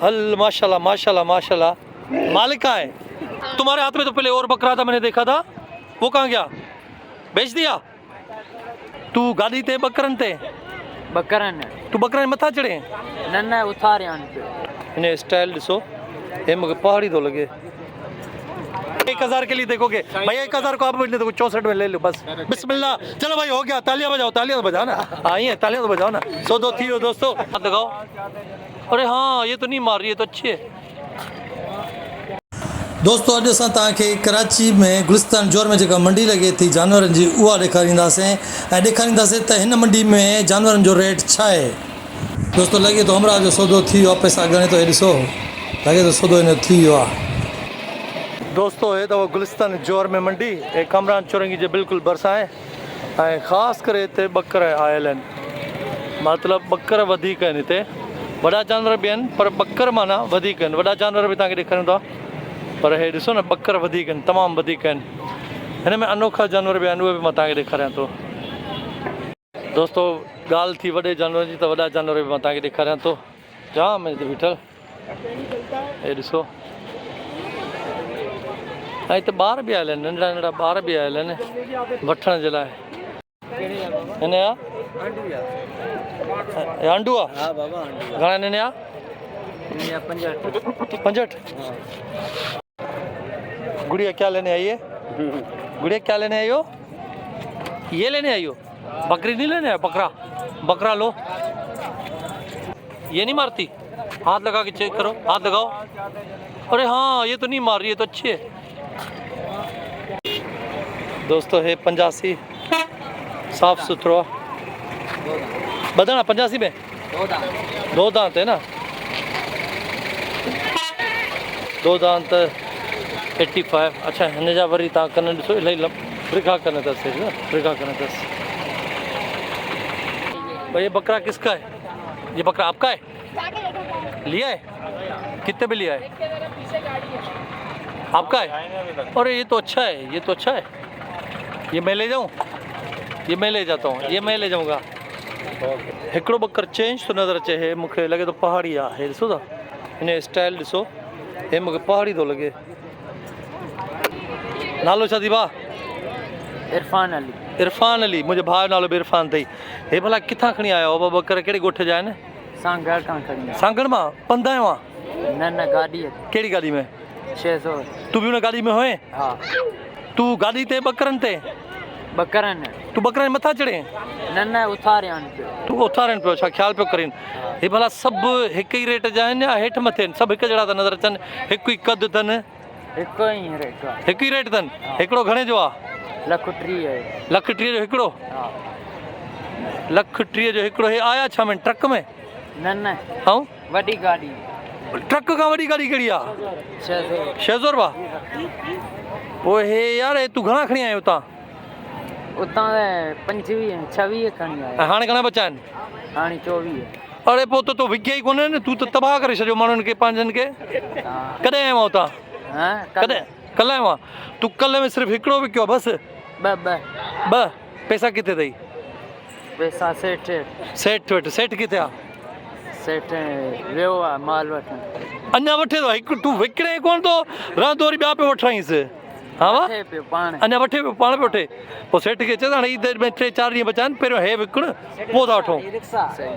हल माशाल्लाह माशाल्लाह माशाल्लाह। मालिक कहाँ है? तुम्हारे हाथ में तो पहले और बकरा था, मैंने देखा था, वो कहाँ गया? बेच दिया? तू गाड़ी ते बकरन ते? बकरन तू बकरन मथा चढ़े? न उतारे आन पे इन्हें स्टाइल ॾिसो, हे मूंखे पहाड़ी थो लॻे। 1000 के लिए देखोगे भैया, 1000 को आप बोल दो, 64 में ले लो बस। बिस्मिल्लाह, चलो भाई हो गया, तालियां बजाओ, तालियां तो बजाओ ना, आई है तालियां तो बजाओ ना। 102 थी हो दोस्तों, हाथ लगाओ। अरे हाँ, ये तो नहीं मार रही है, तो अच्छी है दोस्तों। अॼु असां तव्हांखे कराची में गुलिस्तान जोर में जेका मंडी लॻे थी जानवरनि जी, उहा ॾेखारींदासीं ऐं ॾेखारींदासीं त हिन मंडी में जानवरनि जो रेट छा आहे। दोस्तों लॻे थो हमरा जो सौदो थी वियो आहे, पैसा ॻणे थो, हे ॾिसो लॻे थो सौदो हिन थी वियो आहे। दोस्तों हे अथव गुलिस्तान जोर में मंडी, हे कमरान चौरंगी जे बिल्कुलु भरिसां आहे ऐं ख़ासि करे हिते ॿकर आयल आहिनि, मतिलबु ॿकर वधीक आहिनि हिते। वॾा जानवर बि आहिनि पर ॿकर माना वधीक आहिनि। वॾा जानवर बि तव्हांखे ॾेखारींदो आहे, पर हे ॾिसो न ॿकर वधीक आहिनि, तमामु वधीक आहिनि। हिन में अनोखा जानवर बि आहिनि, उहे बि मां तव्हांखे ॾेखारियां थो। दोस्तों ॻाल्हि थी वॾे जानवरनि जी, त वॾा जानवर बि मां तव्हांखे ॾेखारियां थो। जाम हिते बीठल, हे ॾिसो। ऐं हिते ॿार बि आयल आहिनि, नंढड़ा नंढड़ा ॿार बि आयल आहिनि वठण जे लाइ। हिन जा आंडू आहे? घणा हिन जा? 65। गुड़िया क्या लेने आई है? गुड़िया क्या लेने आई हो? ये लेने आई हो? बकरी नहीं लेने आए? बकरा बकरा लो, ये नहीं मारती? हाथ लगा के चेक करो, हाथ लगाओ। अरे हाँ, ये तो नहीं मार रही है, तो अच्छी है दोस्तों। है 85 साफ सुथरा बदना 85 में 2 दांत है ना, 2 दांत 85। अच्छा हिन जा वरी तव्हां कन ॾिसो, इलाही रिखा कन अथसि, रिखा कन अथसि। भाई ये बकरा किसका है? ये बकरा आपका है? लिया है? कितने में लिया है? आपका है? अरे ये तो अच्छा है, ये तो अच्छा है। ये मैं ले जाऊँ? ये मैं ले जाता हूँ, ये मैं ले जाऊँगा। हिकिड़ो बकर चेंज थो नज़र अचे, हे मूंखे लॻे थो पहाड़ी आहे। हे ॾिसो था हिन स्टाइल ॾिसो, हे मूंखे पहाड़ी थो लॻे। नालो छा थी भाउ? इरफान अली। इरफान अली, मुंहिंजे भाउ जो नालो बि इरफान अथई। हे भला किथां खणी आया हो बकर, कहिड़े ॻोठ जा आहिनि? सांगड़ खां खणी सांगड़ मां? पंध आयो आहे? न गाड़ी है। कहिड़ी गाॾी में? 600। तू बि हुन गाॾी में हुए? हाँ। तू गाॾी ते बकरनि ते? बकरन तू बकरनि मथां चढ़े? न उतारे आन पे तू उथारनि पियो, छा ख़्यालु पियो करेनि? हे भला सभु हिक ई रेट जा आहिनि या हेठि मथे आहिनि? सभु हिकु जहिड़ा था नज़र अचनि, हिकु ई कद अथनि? हिकु ई रेट आहे। हिकु ई रेट अथनि? हिकिड़ो घणे जो आहे? 1,30,000 आहे। 1,30,000 जो हिकिड़ो? हाँ। 1,30,000 जो हिकिड़ो। हे आया छा में ट्रक में? न ऐं वॾी गाड़ी ट्रक खां वॾी गाॾी कहिड़ी आहे? 600 रुपया? पोइ हे यार, हे तूं घणा खणी आयो हुतां? उतां 25-26 खणी आया। ऐं हाणे घणा बचा आहिनि? हाणे 24। अरे पोइ त तूं विकिया ई कोन्हे न, तूं त तबाह करे छॾियो माण्हुनि खे, पंहिंजनि खे। कॾहिं आयो आहे हुतां? कॾहिं? कल्ह आयो आहे? तूं कल्ह में सिर्फ़ु हिकिड़ो विकियो आहे बसि? ॿ। पैसा किथे अथई? पैसा सेठ वटि। सेठ किथे आहे? सेठ वियो आहे माल वठण। अञा वठे थो? हिकु तूं विकिणे कोन थो, रहंदो वरी ॿिया पियो वठाईंसि। हा वाह, अञा वठे पियो, पाण पियो वठे। पोइ सेठ खे चए हाणे ई देरि में 3-4 ॾींहं बचा आहिनि, पहिरियों हे विकिण पोइ था वठूं। रिस्क आहे?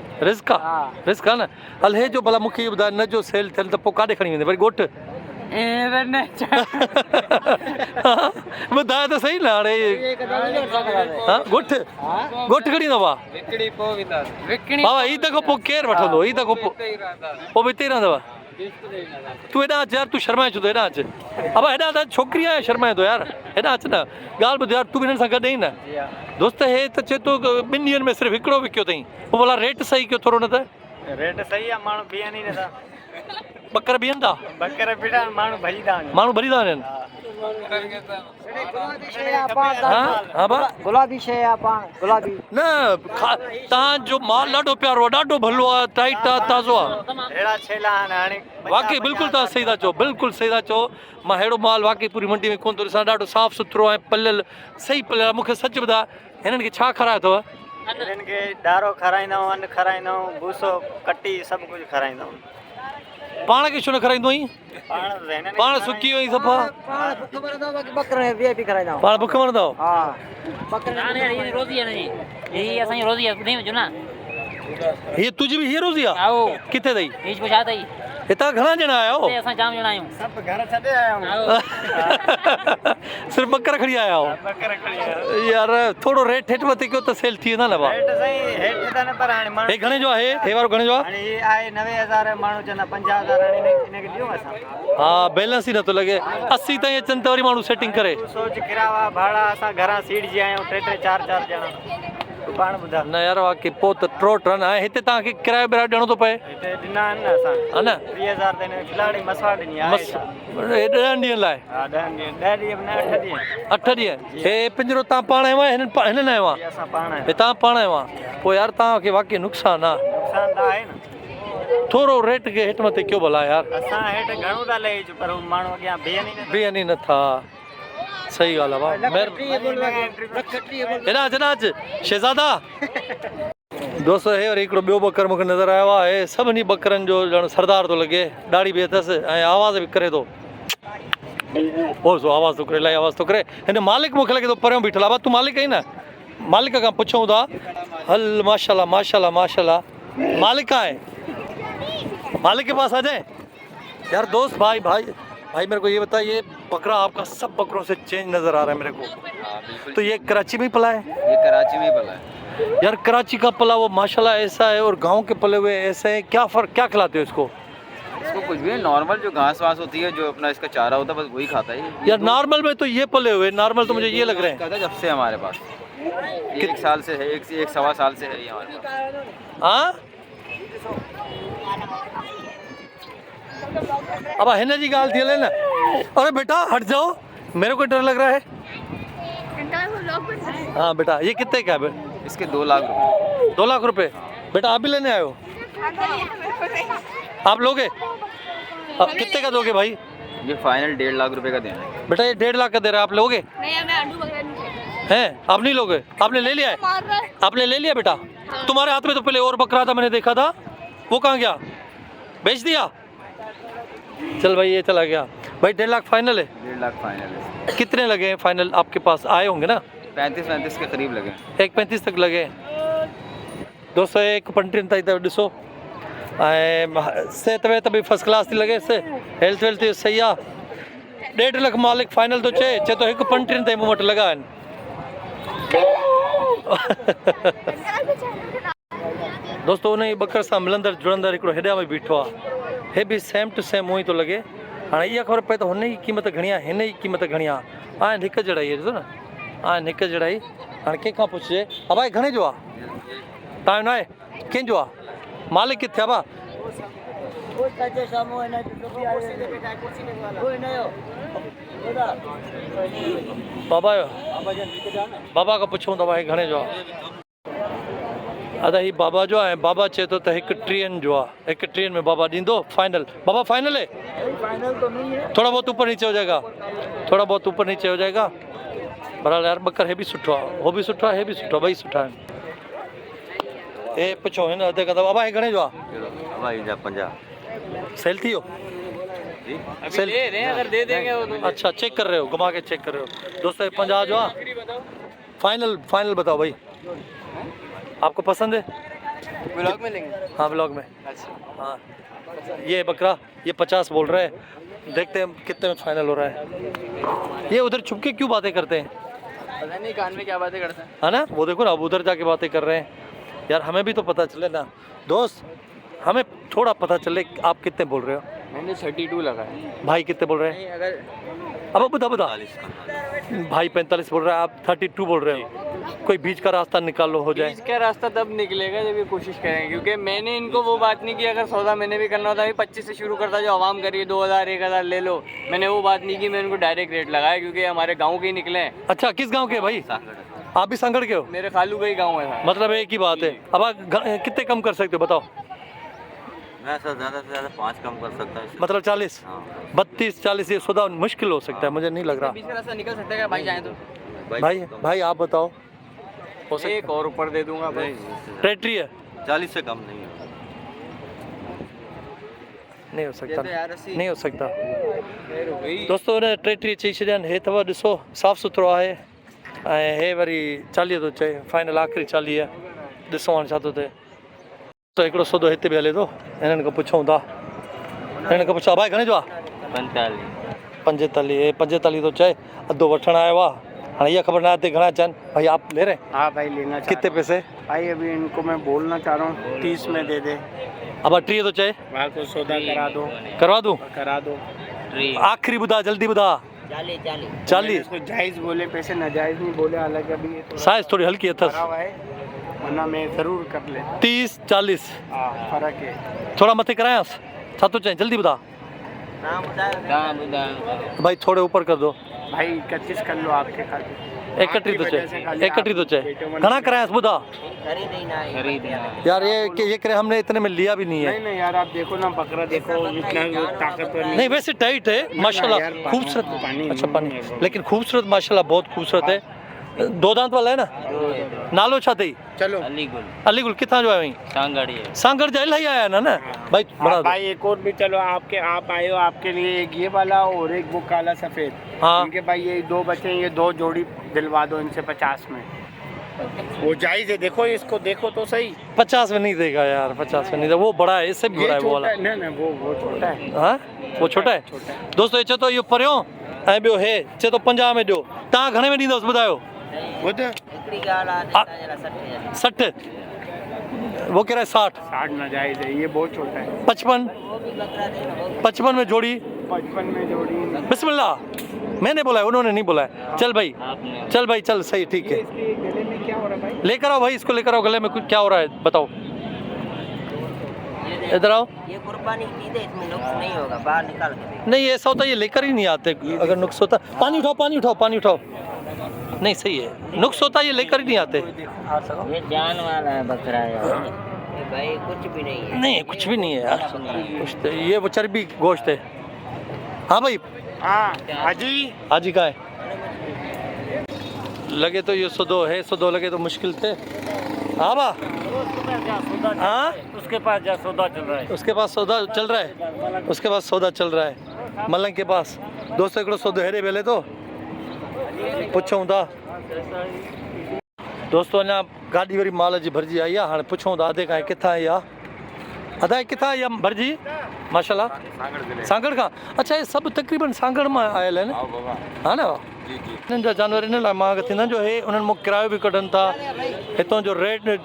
रिस्क आहे न। हल हे जो भला मूंखे इहो ॿुधाए, न जो सेल थियल त पोइ काॾे खणी वेंदे? वरी ॻोठ? ॿुधाए त सही न हाणे। ॻोठ खणी वेंदो भाउ? बाबा ही दफ़ो पोइ केरु वठंदो? ही दफ़ो पोइ बि हिते ई रहंदव? तूं हेॾा अच यार, तूं शर्माए छो थो? हेॾा अच। अब हेॾा त छोकिरी आहे, शर्माए थो यार, हेॾा अच न। ॻाल्हि ॿुध यार, तूं बि हिननि सां गॾु ई न। दोस्त हे त चए थो 2 ॾींहंनि में सिर्फ़ु हिकिड़ो विकियो अथई, पोइ भला रेट सही कयो थोरो। न त रेट सही आहे, माण्हू बीहनि ई नथा। बकर बीहनि था? बकर बीठा, माण्हू भॼी था वञनि। गुलाबी शइ आहे पाण, गुलाबी न तव्हांजो माल ॾाढो प्यारो आहे, ॾाढो भलो आहे, टाइट आहे, ताज़ो आहे। अहिड़ा छेला हाणे वाकई बिल्कुलु तव्हां सही था चओ, बिल्कुलु सही था चओ। मां अहिड़ो माल वाकई पूरी मंडी में कोन थो ॾिसां, ॾाढो साफ़ु सुथिरो ऐं पलियल, सही पलियल आहे। मूंखे सच ॿुधाए, हिननि खे छा खारायो अथव? हिननि खे ॾारो खाराईंदा आहियूं, अन्न खाराईंदा आहियूं, भूसो कटी सभु कुझु खाराईंदा आहियूं। पाण खे छो न खाराईंदो आहीं पाण रहने ने पाण सुकी वई सफ़ा पाण बुख मरंदो बाक़ी बकरे वीआईपी कराईंदा पाण बुख मरंदो हा बकरे ये रोजी है नहीं यही असांजी रोजी आहे ॿुधाई वञो न हीअ तुंहिंजी बि हीअ रोज़ी आहे आओ किथे अथई हीच को छा अथई हितां घणा ॼणा आया हिते आहियो असां जाम ॼणा आहियूं सब घर छॾे आया हूं आओ सिर्फ़ु ॿकरा खणी आया आहियो बकरे खड़ी आया यार थोरो रेट हेठि मथे कयो त सेल थी वेंदा न भाउ हेठ सही हेठ त न पर हाणे माण्हू हे घणे जो आहे हे वारो घणे जो आहे हाणे ही आहे 90,000 माण्हू चवंदा 50,000 हाणे इनखे ॾियूं असां हा बैलेंस ई नथो लॻे 80 ताईं अचनि त वरी माण्हू सेटिंग करे तूं सोच किरावा भाड़ा असां घरां सीट जी आहियूं 3-3 4-4 ॼणा तूं पाण ॿुधा न यार वाकई पोइ त ट्रोट रन आहे हिते तव्हांखे किरायो बिरायो ॾियणो थो पए हिते ॾिना आहिनि न असां हा न 30,000 ते हिन खिलाड़ी मसवाड़ ॾिनी आहे मस हे 10 ॾींहंनि लाइ हा 10 ॾींहं 10 ॾींहं न 8 ॾींहं 8 ॾींहं हे पिंजरो तव्हां पाण आयो आहे हिननि आयो आहे ही असां पाण आहियूं हे तव्हां पाण आयो आहे पोइ यार तव्हांखे वाकई नुक़सानु आहे नुक़सान त आहे न थोरो रेट खे हेठि मथे कयो भला यार असां हेठ घणो था लही अचूं पर हू माण्हू अॻियां बीहनि ई न बीहनि ई नथा सही ॻाल्हि आहे भाउ हेॾा अच शहज़ादा दोस्तो हे वरी हिकिड़ो ॿियो ॿकर मूंखे नज़र आयो आहे हे सभिनी ॿकरनि जो ॼण सरदार थो लॻे ॾाढ़ी बि अथसि ऐं आवाज़ बि करे थो सो आवाज़ थो करे इलाही आवाज़ थो करे हिन मालिक मूंखे लॻे थो परियों बीठल आहे भाउ तूं मालिक आहीं न मालिक खां पुछूं था हल माशाल्लाह माशाल्लाह माशाल्लाह मालिक कहाँ है मालिक के पास आ जाए यार दोस्त भाई भाई भाई मेरे को ये बता ये बकरा आपका सब बकरों से चेंज नजर आ रहा है मेरे को तो ये कराची में ही पला है ये कराची में ही पला है। यार कराची का पला वो माशाल्लाह ऐसा है और गांव के पले हुए ऐसे हैं क्या फर्क क्या खिलाते हो इसको इसको कुछ भी नॉर्मल जो घास वास होती है जो अपना इसका चारा होता है बस वही खाता है यार नॉर्मल में तो ये पले हुए नॉर्मल तो मुझे ये लग रहे हैं कहता है जब से हमारे पास ये 1 साल से है एक सवा साल से है ये हमारे पास। हाँ अब हिन जी ॻाल्हि थी हले न अरे बेटा हट जाओ मेरे को डर लग रहा है हाँ बेटा ये कितने का है इसके 2 लाख रुपए। 2 लाख रुपए बेटा आप भी लेने आए हो आप लोगे अब कितने का दोगे भाई ये फाइनल 1.5 लाख रुपए का देना है। बेटा ये 1.5 लाख का दे रहा है आप लोगे हैं आप नहीं लोगे आपने ले लिया है आपने ले लिया बेटा तुम्हारे हाथ में तो पहले और बकरा था मैंने देखा था वो कहाँ गया बेच दिया चल भाई ये चला गया भाई 1.5 लाख फाइनल है 1.5 लाख फाइनल है। कितने लगे हैं फाइनल आपके पास आए होंगे ना 35 के करीब लगे। 1.35 तक लगे दोस्तों 1.35 ताईं त ॾिसो ऐं सिहत वेहत बि फर्स्ट क्लास थी लॻे हेल्थ वेल्थ सही आहे 1.5 लाख मालिक फाइनल थो चए थो 1.35 ताईं मूं वटि लॻा आहिनि दोस्तो उन ई बकर सां मिलंदड़ जुड़ंदड़ हिकिड़ो हेॾा में बीठो आहे हे बि सेम टू सेम उहो ई थो लॻे हाणे इहा ख़बर पए त हुन जी क़ीमत घणी आहे हिन जी क़ीमत घणी आहे आहिनि हिकु जहिड़ा ई ॾिसो न आहिनि हिकु जहिड़ा ई हाणे कंहिंखां पुछिजे हा भाई घणे जो आहे तव्हांजो न आहे कंहिंजो आहे मालिक किथे आहे भाउ बाबा जो बाबा खां पुछूं था भाई घणे जो आहे अदा ही बाबा जो आहे बाबा चए थो त 1.30 जो आहे 1.30 में बाबा ॾींदो फाइनल बाबा फाइनल है थोड़ा बहुत ऊपर नीचे हो जाएगा थोड़ा बहुत ऊपर नीचे हो जाएगा बराबर यार बकर हे बि सुठो आहे हो बि सुठो आहे हे बि सुठो आहे ॿई सुठा आहिनि हे पुछो हिन अधु कंदा बाबा हे घणे जो आहे भाई 50 सेल थी वियो सेल दे रहे हैं अगर दे देंगे वो तो अच्छा चेक कर रहे हो घुमा के चेक कर रहे हो दोस्तों 50 जो है फाइनल फाइनल बताओ भाई आपको पसंद है ब्लॉग में लेंगे हाँ ब्लॉग में हाँ ये बकरा ये 50 बोल रहे हैं देखते हैं कितने में फाइनल हो रहा है ये उधर छुप के क्यों बातें करते हैं पता नहीं कान में क्या बातें करते हैं है ना वो देखो ना अब उधर जाके बातें कर रहे हैं यार हमें भी तो पता चले ना दोस्त हमें थोड़ा पता चले आप कितने बोल रहे हो मैंने 32 लगा है भाई कितने बोल रहे हैं अगर अब बता भाई 45 बोल रहा है आप 32 बोल रहे हो कोई बीच का रास्ता निकालो हो जाए बीच का रास्ता तब निकलेगा जब ये कोशिश करेंगे क्योंकि मैंने इनको वो बात नहीं की अगर सौदा मैंने भी करना होता 25 से शुरू करता जो आवाम करिए 2000 1000 ले लो मैंने वो बात नहीं की मैंने उनको डायरेक्ट रेट लगाया क्योंकि हमारे गाँव के ही निकले हैं अच्छा किस गांव के भाई आप भी संगड़ के हो मेरे खालू का ही गाँव है मतलब एक ही बात है अब आप कितने कम कर सकते हो बताओ मैं सर ज़्यादा से ज़्यादा 5 कम कर सकता हूँ। मतलब 40 32 40 ये सौदा मुश्किल हो सकता है मुझे नहीं लग रहा बीच का रास्ता निकल सकता है भाई जाए तो भाई आप बताओ हो सकता एक और ऊपर दे दूंगा भाई ट्रेटरी है 40 से कम नहीं है। नहीं हो सकता नहीं हो सकता दोस्तों ने 33 चई छॾियनि हे अथव ॾिसो साफ़ सुथरो आहे ऐं हे वरी 40 थो चए फाइनल आख़िरी 40 ॾिसो हाणे छा थो थिए त हिकिड़ो सौदो हिते बि हले थो हिननि खां पुछूं था हिननि खां पुछा भाई घणे जो आहे 45 थो चए अधो वठणु आयो आहे हाँ ये खबर ना आते घना चंद भाई आप ले रहे हैं हाँ भाई लेना चाह कितने पैसे भाई अभी इनको मैं बोलना चाह रहा हूँ 30 में दे दे अब 38 तो चाहिए भाई को सौदा करवा दूं करा दो आखिरी बुधा जल्दी बुधा 40 इसको जायज बोले पैसे नाजायज नहीं बोले हालांकि अभी ये थोड़ा साइज थोड़ी हल्की है खरा हुआ है वरना मैं जरूर कर ले 30 40 हाँ फर्क है थोड़ा मथे कराया छा तो चाहिए जल्दी बुधा भाई थोड़े ऊपर कर दो भाई 31 कर लो आपके खाते 31 तो चाहिए 31 तो चाहिए घना कराया बुधा यार ये करे हमने इतने में लिया भी नहीं है नहीं यार आप देखो ना बकरा देखो इतना ताकतवर नहीं वैसे टाइट है माशाल्लाह खूबसूरत अच्छा पानी लेकिन खूबसूरत माशाल्लाह बहुत खूबसूरत है 2 दांत वाला है ना नालो छा अथई चलो अलीगुल किथां जो आयो सांगड़ जा इलाही आया ना भाई बड़ा भाई एक और भी चलो आप आए हो आपके लिए एक ये वाला और एक वो काला सफेद हाँ इनके भाई ये 2 बचे ये 2 जोड़ी दिलवा दो इनसे 50 में वो जायज है देखो इसको देखो तो सही 50 में नहीं देगा यार 50 में नहीं देगा वो बड़ा है इससे भी बड़ा है वो वाला ना वो छोटा है हाँ वो छोटा है दोस्तों ये चए तो इहो परियों ऐं ॿियो हे चए तो 50 में ॾियो तव्हां घणे में ॾींदोसि ॿुधायो 60 वो कह रहा है 60 ना जायज है ये बहुत छोटा है 55 में जोड़ी 55 में जोड़ी बिस्मिल्लाह मैंने बोला है उन्होंने नहीं बोला है चल भाई चल सही ठीक है इसके गले में क्या हो रहा है भाई लेकर आओ भाई इसको लेकर आओ गले में कुछ क्या हो रहा है बताओ इधर आओ ये कुर्बानी की ईद है इसमें नुक्स नहीं होगा बाहर निकाल के नहीं ऐसा होता ये लेकर ही नहीं आते अगर नुक्स होता पानी उठाओ नहीं सही है नुक्स होता ये लेकर ही नहीं आते ये जान वाला है बकरा यार ये भाई कुछ भी नहीं है नहीं कुछ भी नहीं है यार कुछ तो ये वो चर्बी गोश्त है हाँ भाई हाँ हाजी का है लगे तो ये सौदो लगे तो मुश्किल थे हाँ बा हाँ उसके पास जा सौदा चल रहा है उसके पास सौदा चल रहा है मलंग के पास दोस्तों हिकिड़ो सौदो हेॾे वेले तो पुछूं था दोस्तों अञा गाॾी वरी माल जी भरिजी आई आहे हाणे पुछूं था अधे खां किथां आई आहे अदा किथां आई आहे भरिजी माशाल्लाह सांगड़ खां अच्छा ये सभु तक़रीबन सांगड़ मां आयल आहिनि हा न इन्हनि जा जानवर इन लाइ महांगा थींदा आहिनि जो हे उन्हनि मां किरायो बि कढनि था हितां जो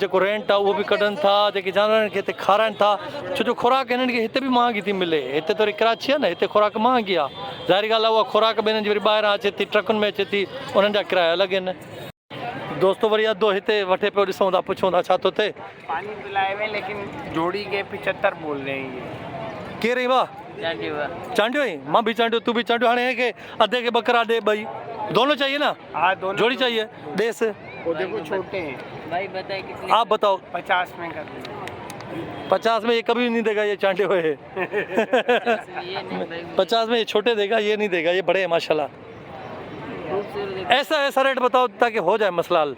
जेको रेंट आहे उहो बि कढनि था जेके जानवरनि खे हिते खाराइनि था छो जो खुराक हिननि खे हिते बि महांगी थी मिले हिते त वरी कराची आहे न हिते खुराक महांगी आहे ज़ाहिरी ॻाल्हि आहे उहा खुराक बि हिननि जी वरी ॿाहिरां अचे थी ट्रकुनि में अचे थी उन्हनि जा किराया अलॻि आहिनि दोस्तों वरी अधो हिते वठे पियो ॾिसूं था पुछूं था छा थो थिए पानी पिलाए हुए लेकिन जोड़ी के 75 बोल रहे हैं ये केरु ई वाह चांडियो ही मां भी चांडियो तू भी चांडियो हाणे के अधे के बकरा दे भाई दोनों चाहिए ना हाँ दोनों जोड़ी चाहिए देस वो देखो छोटे हैं भाई बताए कितने आप बताओ 50 में कर देंगे 50 में ये कभी नहीं देगा ये चांडियो है 50 में ये छोटे देगा ये नहीं देगा ये बड़े हैं माशाल्लाह ऐसा रेट बताओ ताकि हो जाए मसला हल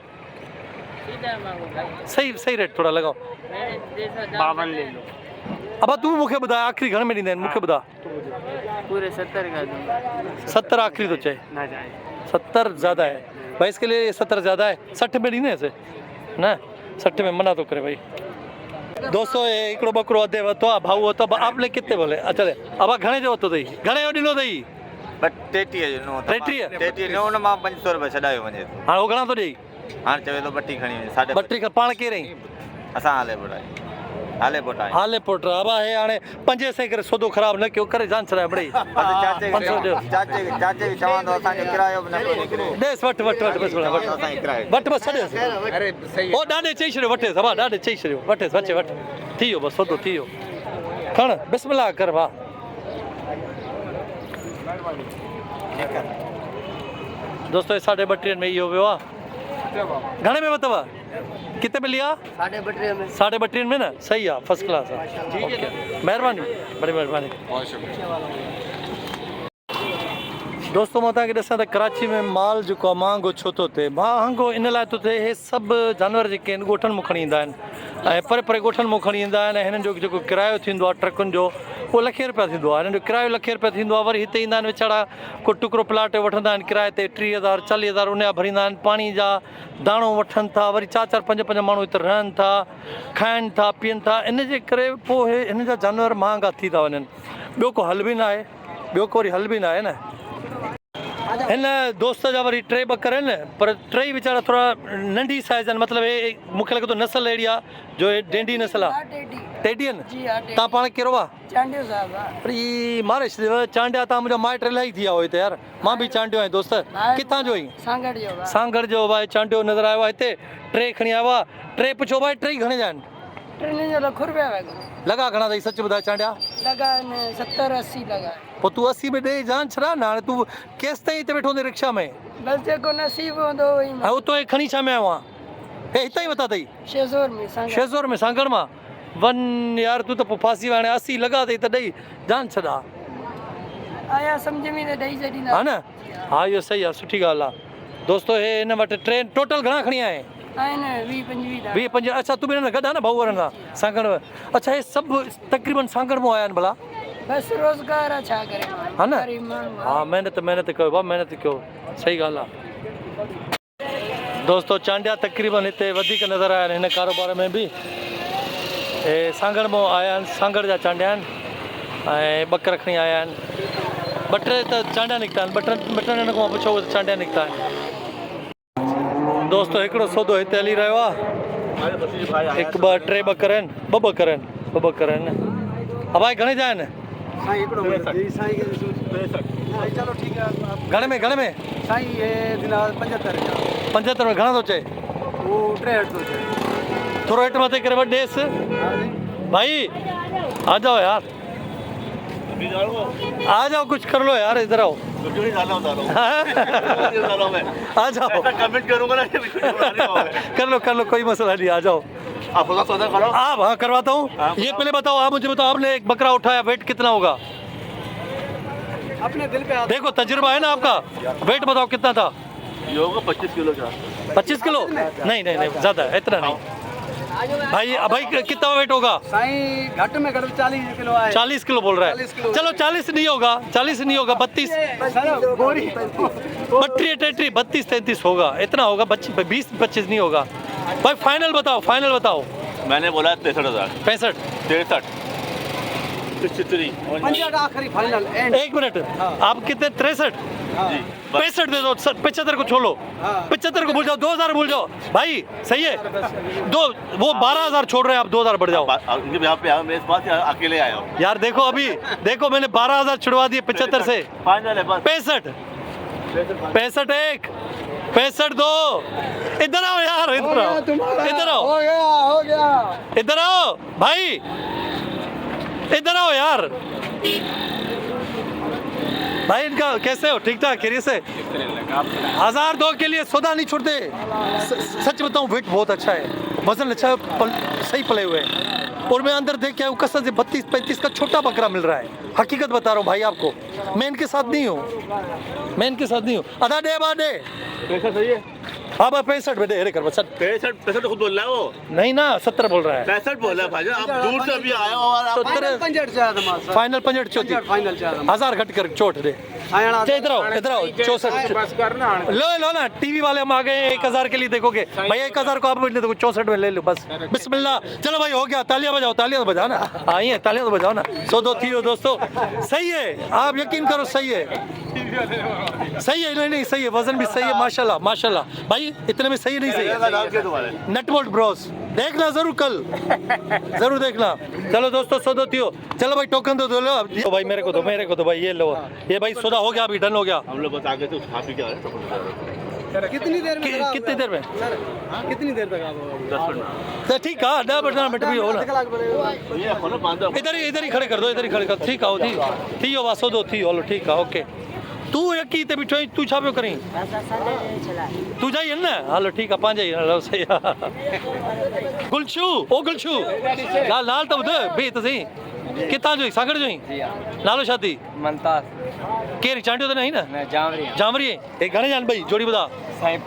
सही रेट थोड़ा लगाओ 52 ले लो अब तू मुखे बुधा आखिरी घर में ॾींदा आहिनि मुखे बुधा पूरे 70 का दूंगा 70 आखिरी तो चाहे ना जाए 70 ज़्यादा है भाई इसके लिए 70 ज़्यादा है 60 में ॾींदे ऐसे ना 60 में मना तो करे भाई दोस्तों ये हिकिड़ो बकरो अधे वरितो आहे भाऊ वरितो आपने कितने बोले अच्छा अब घणे जो वरितो अथई घणे जो ॾिनो अथई बट 33 जो नो 33 नो न मां 500 रुपया छॾायो वञे हाणे उहो घणा थो ॾेई हाणे चवे थो 32 खणी वञे 32 ॿटीह खां पाण केरु आहीं असां हाले पोटाए हाले पुट अब हे हाणे 5 से करे सौदो ख़राब न कयो करे जान छॾाए बड़े चाचे खे चवंदो असांजो किरायो बि नथो निकिरे ॾेस वठ बस असांखे किरायो वठ बस छॾेसि अरे सही ओ ॾाढे चई छॾियो वठेसि हा ॾाढे चई छॾियो वठेसि वठ थी वियो बसि सौदो थी वियो खण बिस्मिल्लाह कर वाह दोस्तों 32.5 में इहो वियो आहे घणे में वरितव कितने में लिया 32.5 में 32.5 में ना सही है फर्स्ट क्लास है मेहरबानी बड़ी मेहरबानी दोस्तों मां तव्हांखे ॾिसां त कराची में माल जेको आहे महांगो छो थो थिए महांगो इन लाइ थो थिए हे सभु जानवर जेके आहिनि ॻोठनि मां खणी ईंदा आहिनि ऐं परे ॻोठनि मां खणी ईंदा आहिनि ऐं हिननि जो जेको किरायो थींदो आहे ट्रकुनि जो उहो लखे रुपया थींदो आहे, हिन जो किरायो लखे रुपया थींदो आहे। वरी हिते ईंदा आहिनि वीचारा को टुकड़ो प्लाट वठंदा आहिनि किराए ते 30,000 40,000 उन जा भरींदा आहिनि, पाणी जा दाणो वठनि था, वरी 4-4 5-5 माण्हू हिते रहनि था, खाइनि था, पीअनि था। इन जे करे पोइ हिन जा जानवर महांगा थी था वञनि। ॿियो को हल बि न आहे, ॿियो को वरी हल बि न आहे न। हिन दोस्त जा वरी 3 ॿकर आहिनि, पर 3 वीचारा थोरा नंढी साइज़ आहिनि, मतिलबु हे मूंखे लॻे थो नसल अहिड़ी आहे जो हे डेंडी नसल आहे। टेडी आहिनि? तव्हां पाण कहिड़ो आहे? चांडियो साहब आहे। पर ई मारे छॾियो चांडिया, तव्हां मुंहिंजा माइट इलाही थी विया हो हिते यार। मां बि चांडियो आहियां दोस्त। किथां जो ई? सांगड़ जो आहे। सांगड़ जो भाई चांडियो नज़र आयो आहे हिते। 3 खणी आयो आहे। 3 पुछो भाई 3 घणे जा आहिनि? 3 जो लख रुपया लॻा घणा अथई सच ॿुधाए चांडिया? लॻा 70-80 लॻा। पोइ तूं 80 में ॾे जान छॾा न, हाणे तूं केसि ताईं हिते वेठो हूंदे रिक्शा में? बस जेको नसीब हूंदो उहोई। ऐं उतो खणी छा में आयो आहे? हे हितां ई वता अथई? शेज़ोर में सांगड़। शेज़ोर में सांगड़ मां? वन यार तूं त पोइ फासी हाणे 80 लॻा अथई त ॾेई जान छॾा। आया सम्झ में त ॾेई छॾींदा। हा न? हा इहो सही आहे, सुठी ॻाल्हि आहे। दोस्तो हे हिन वटि ट्रेन टोटल घणा खणी आए? आहिनि 20-25। 20-25। अच्छा तूं बि हिन गॾु आहे न भाऊ वारनि सां सांगड़? अच्छा हे सभु तक़रीबन सांगड़ मां आया आहिनि भला? बस रोज़गार आहे, छा करे हा न? गरीब माण्हू। हा महिनत कयो भाउ, महिनत कयो, सही ॻाल्हि आहे। दोस्तो चांडिया तक़रीबन हिते वधीक नज़र आया आहिनि हिन कारोबार में बि। हे सांगड़ मां आया आहिनि, सांगड़ जा चांडिया आहिनि ऐं ॿकर खणी आया आहिनि। 2-3 त चांडिया निकिता आहिनि, 2-3 ॾींहंनि खां पुछो त चांडिया निकिता आहिनि। दोस्तो हिकिड़ो सौदो हिते हली रहियो आहे। 1 2 3 ॿकर आहिनि, 2 ॿकर आहिनि, 2 ॿकर आहिनि। हा भाई घणे जा आहिनि? चलो ठीक है। घणे में? साईं ये 75 75 में घणा थो चए? वो 63 तो है। थोरो हेठि मथे करे वटि ॾेसि भाई। आ जाओ यार, आ जाओ, कुछ कर लो यार, इधर आओ। आ जाओ, कमेंट करूंगा ना कर लो कोई मसला नहीं, आ जाओ। आप सौदा करो। आप? हाँ करवाता हूँ। ये पहले बताओ, आप मुझे बताओ, आपने एक बकरा उठाया, वेट कितना होगा? अपने दिल पे देखो तजुर्बा है ना आपका, वेट बताओ कितना था? ये होगा 25 किलो का। 25 किलो? नहीं ज्यादा है, इतना नहीं भाई कितना वेट होगा? साईं घट में घट 40 किलो आए। 40 किलो बोल रहा है। चलो 40 नहीं होगा, 32 गोरी 32 33 होगा, इतना होगा। 20-25 नहीं होगा भाई। फाइनल बताओ। मैंने बोला 63,000। 65 63 आखिरी फाइनल। 1 मिनट, आप कितने? 63? 65 दे दो, 75 को छोड़ो। 75 को भूल जाओ, 2,000 भूल जाओ भाई, सही है। वो 12,000 छोड़ रहे हैं आप, 2,000 बढ़ जाओ। यहाँ पे आओ, मेरे पास अकेले आए हो यार देखो अभी, देखो मैंने 12,000 छुड़वा दिए 75 से। फाइनल है बस। 65 1 65 2। इधर आओ यार, इधर आओ, हो गया। इधर आओ भाई, इधर आओ यार। भाई इनका कैसे हो? ठीक ठाक, खैरियत से? 1,002 के लिए सौदा नहीं छोड़ते। सच बताऊं, वेट बहुत अच्छा है, वजन अच्छा है, सही पले हुए हैं। और मैं अंदर देख के आया हूँ, कसम से 32-35 का छोटा बकरा मिल रहा है। हकीकत बता रहा हूँ भाई आपको, मैं इनके साथ नहीं हूँ। आधा दे बाडे पैसा सही है। हाँ भाई 65 में दे, अरे कर 65 तो खुद बोल रहा है वो। नहीं ना 70 बोल रहा है। 65 बोल रहा है भाई, आप दूर से अभी आए हो और आप फाइनल 65 चौथी 1000 घट कर चोट दे। इधर आओ 64 लो ना, टीवी वाले हम आ गए। 1,000 के लिए देखोगे भाई, 1,000 को आप ले दो, 64 में ले लो बस। बिस्मिल्लाह, चलो भाई हो गया। तालियां बजाओ ना। आई है, तालियां तो बजाओ ना। सौदो थी हो दोस्तों, सही है, आप यकीन करो, सही है। नहीं सही है, वजन भी सही है, माशाल्लाह भाई, इतने में सही नहीं सही है। नटवोल्ट ब्रोस देखना जरूर, कल जरूर देखना। चलो दोस्तों सौदो थियो, चलो भाई टोकन दो लो भाई, मेरे को दो भाई, ये लो, ये भाई सौदा हो गया, अभी डन हो गया। हम लोग बस आगे तो खा पी के आ रहे हैं। कितनी देर में? कितनी देर में? कितनी देर तक आप? 10 मिनट। तो ठीक है, 10 मिनट भी हो ना। ये खोलो, बांधो। इधर ही खड़े कर दो, ठीक है। थी हो सौदो थी, हलो ठीक है, ओके। तू यकी ते बिठो, तू छा पियो करीं? तू जाई न, हलो ठीक आहे, पंहिंजा ई हलो, सही आहे। गुलशू नाल त ॿुध बि त सही, किथां जो? सांगड़ जो ई? नालो छा थी? मनतास। केरु चांडियो त नहीं न? जामरी। हे घणे जान भाई जोड़ी बता? साईं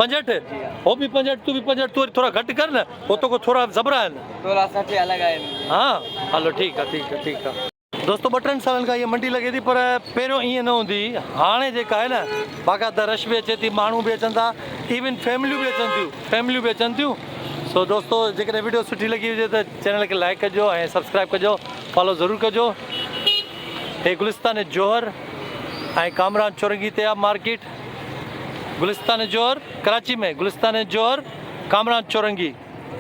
65 हो भी 65, तू भी 65, तू थोड़ा घट कर न, वो तो को थोड़ा जबरा है न। थोड़ा सा अलग है। हाँ हलो ठीक है। दोस्तों 2-3 सालनि खां इहा मंडी लॻे थी पर पहिरियों ईअं न हूंदी हाणे जेका आहे न बाक़ाइदा रश बि अचे थी माण्हू बि अचनि था इवन फैमिलियूं बि अचनि थियूं सो दोस्तों जेकॾहिं वीडियो सुठी लॻी हुजे त चैनल खे लाइक कजो ऐं सब्सक्राइब कजो फॉलो ज़रूरु कजो हे गुलिस्तान जौहर ऐं कामरान चौरंगी ते आहे मार्केट गुलिस्तान जौहर कराची में गुलिस्तान जौहर कामरान चौरंगी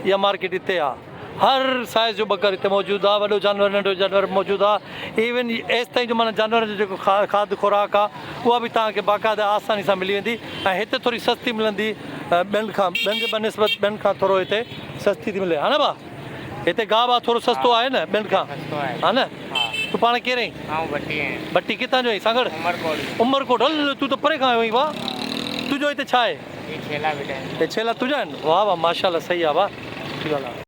इहा मार्केट हिते आहे हर साइज़ जो बकर हिते मौजूदु आहे वॾो जानवर नंढो जानवर मौजूदु आहे इवन एसि ताईं जो माना जानवर जो जेको खाद खुराक आहे उहा बि तव्हांखे बाक़ाइदा आसानी सां मिली वेंदी ऐं हिते थोरी सस्ती मिलंदी ॿियनि जे बनिस्बत ॿियनि खां थोरो हिते सस्ती थी मिले हा न भाउ हिते गाहु वाह थोरो सस्तो आहे न ॿियनि खां हा न तूं पाण कहिड़े भट्टी किथां जो आई सागड़ उमरकोट हल तूं त परे खां आयो आहीं वाह तुंहिंजो हिते छा आहे हे छेला तुंहिंजा आहिनि वाह वाह माशाल्लाह सही आहे वाह सुठी ॻाल्हि आहे